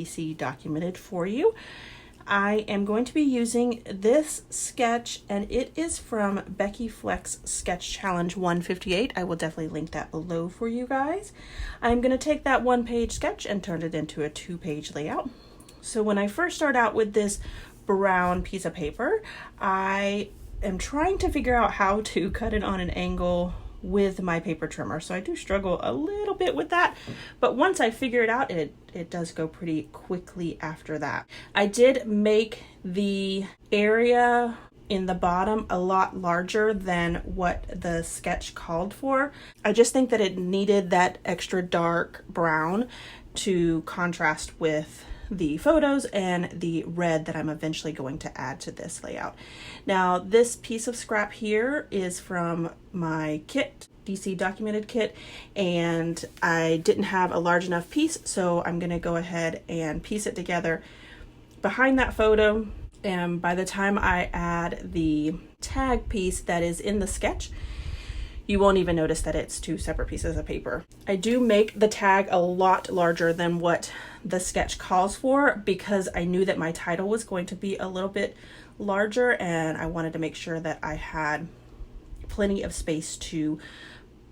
DC documented for you. I am going to be using this sketch, and it is from Becky Flex Sketch Challenge 158. I will definitely link that below for you guys. I'm going to take that 1-page sketch and turn it into a 2-page layout. So when I first start out with this brown piece of paper, I am trying to figure out how to cut it on an angle with my paper trimmer. So I do struggle a little bit with that, but once I figure it out, it does go pretty quickly after that. I did make the area in the bottom a lot larger than what the sketch called for. I just think that it needed that extra dark brown to contrast with the photos and the red that I'm eventually going to add to this layout. Now, this piece of scrap here is from my kit, DC documented kit, and I didn't have a large enough piece, so I'm going to go ahead and piece it together behind that photo. And by the time I add the tag piece that is in the sketch, you won't even notice that it's 2 separate pieces of paper. I do make the tag a lot larger than what the sketch calls for because I knew that my title was going to be a little bit larger, and I wanted to make sure that I had plenty of space to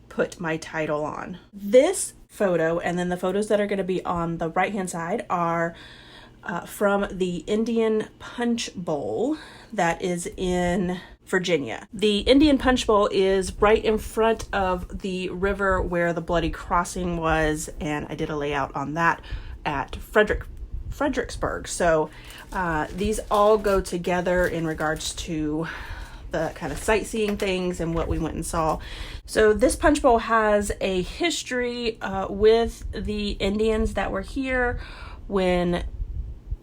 put my title on. This photo, and then the photos that are going to be on the right hand side, are from the Indian Punch Bowl that is in Virginia. The Indian Punch Bowl is right in front of the river where the Bloody Crossing was, and I did a layout on that at Fredericksburg. So these all go together in regards to the kind of sightseeing things and what we went and saw. So this punch bowl has a history with the Indians that were here when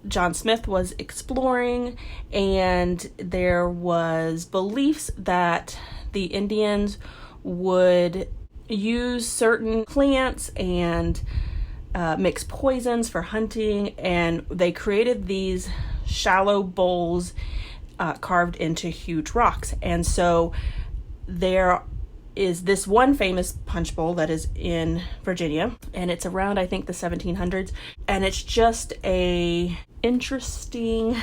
John Smith was exploring, and there was beliefs that the Indians would use certain plants and mix poisons for hunting, and they created these shallow bowls carved into huge rocks. And so there is this one famous punch bowl that is in Virginia, and it's around, I think, the 1700s, and it's just a interesting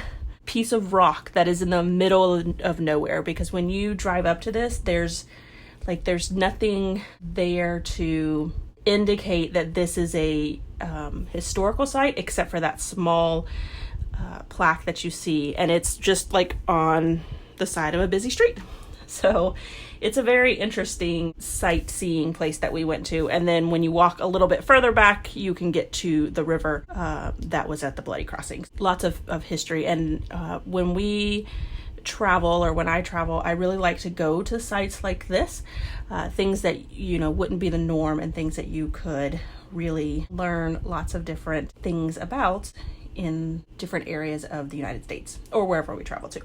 piece of rock that is in the middle of nowhere, because when you drive up to this, there's nothing there to indicate that this is a historical site except for that small plaque that you see, and it's just like on the side of a busy street. So it's a very interesting sightseeing place that we went to. And then when you walk a little bit further back, you can get to the river that was at the Bloody Crossing. Lots of history. And when we travel, or when I travel, I really like to go to sites like this, things that, you know, wouldn't be the norm, and things that you could really learn lots of different things about in different areas of the United States or wherever we travel to.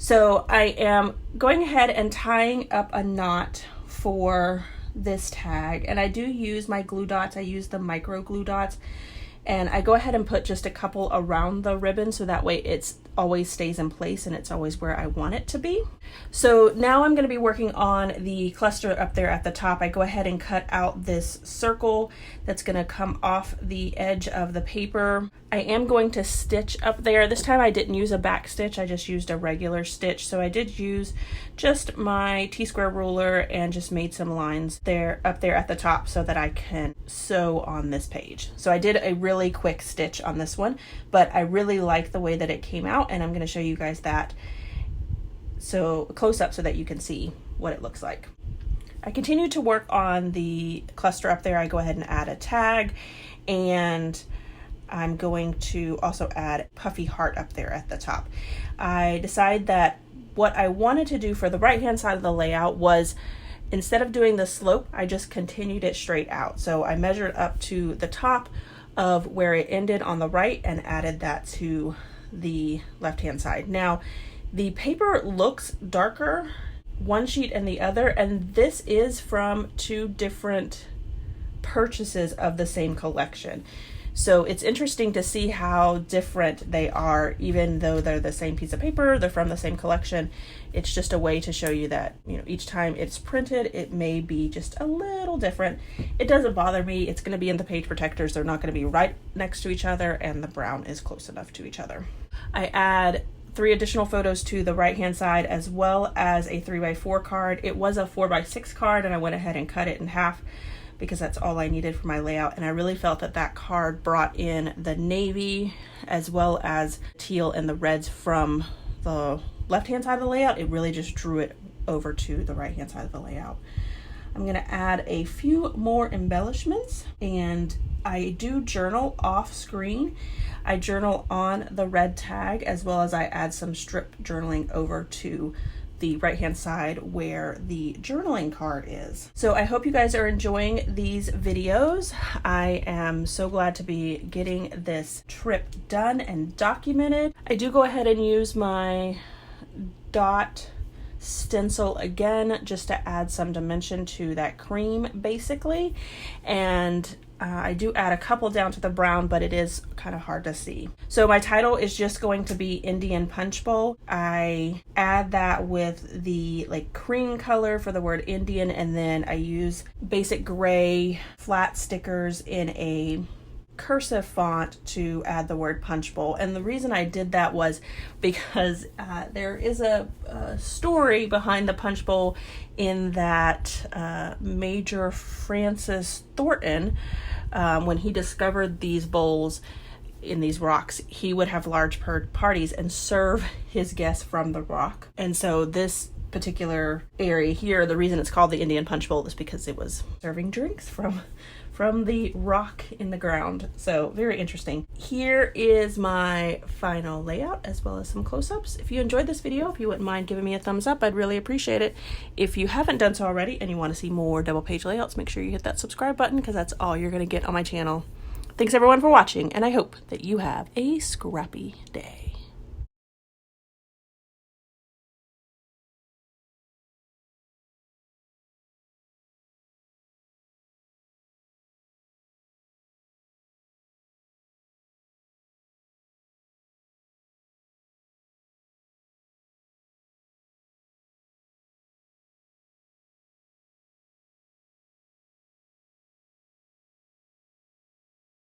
So I am going ahead and tying up a knot for this tag, and I do use my glue dots. I use the micro glue dots, and I go ahead and put just a couple around the ribbon so that way it's always stays in place and it's always where I want it to be. So now I'm going to be working on the cluster up there at the top. I go ahead and cut out this circle that's going to come off the edge of the paper. I am going to stitch up there. This time I didn't use a back stitch, I just used a regular stitch. So I did use just my T-square ruler and just made some lines there up there at the top so that I can sew on this page. So I did a really quick stitch on this one, but I really like the way that it came out, and I'm going to show you guys that so close up so that you can see what it looks like. I continue to work on the cluster up there. I go ahead and add a tag, and I'm going to also add puffy heart up there at the top. I decided that what I wanted to do for the right hand side of the layout was, instead of doing the slope, I just continued it straight out. So I measured up to the top of where it ended on the right and added that to the left hand side. Now the paper looks darker one sheet and the other, and this is from 2 different purchases of the same collection. So it's interesting to see how different they are, even though they're the same piece of paper, they're from the same collection. It's just a way to show you that, each time it's printed, it may be just a little different. It doesn't bother me. It's going to be in the page protectors. They're not going to be right next to each other, and the brown is close enough to each other. I add 3 additional photos to the right hand side, as well as a 3x4 card. It was a 4x6 card, and I went ahead and cut it in half because that's all I needed for my layout. And I really felt that that card brought in the navy as well as teal and the reds from the left hand side of the layout. It really just drew it over to the right hand side of the layout. I'm going to add a few more embellishments, and I do journal off screen. I journal on the red tag, as well as I add some strip journaling over to the right hand side where the journaling card is. So I hope you guys are enjoying these videos. I am so glad to be getting this trip done and documented. I do go ahead and use my dot stencil again just to add some dimension to that cream basically, and I do add a couple down to the brown, but it is kind of hard to see. So my title is just going to be Indian Punch Bowl. I add that with the cream color for the word Indian, and then I use basic gray flat stickers in a cursive font to add the word punch bowl. And the reason I did that was because there is a story behind the punch bowl, in that Major Francis Thornton, when he discovered these bowls in these rocks, he would have large parties and serve his guests from the rock. And so this particular area here, the reason it's called the Indian Punch Bowl is because it was serving drinks from the rock in the ground. So very interesting. Here is my final layout, as well as some close-ups. If you enjoyed this video, if you wouldn't mind giving me a thumbs up, I'd really appreciate it. If you haven't done so already and you want to see more double page layouts, make sure you hit that subscribe button, because that's all you're going to get on my channel. Thanks everyone for watching, and I hope that you have a scrappy day.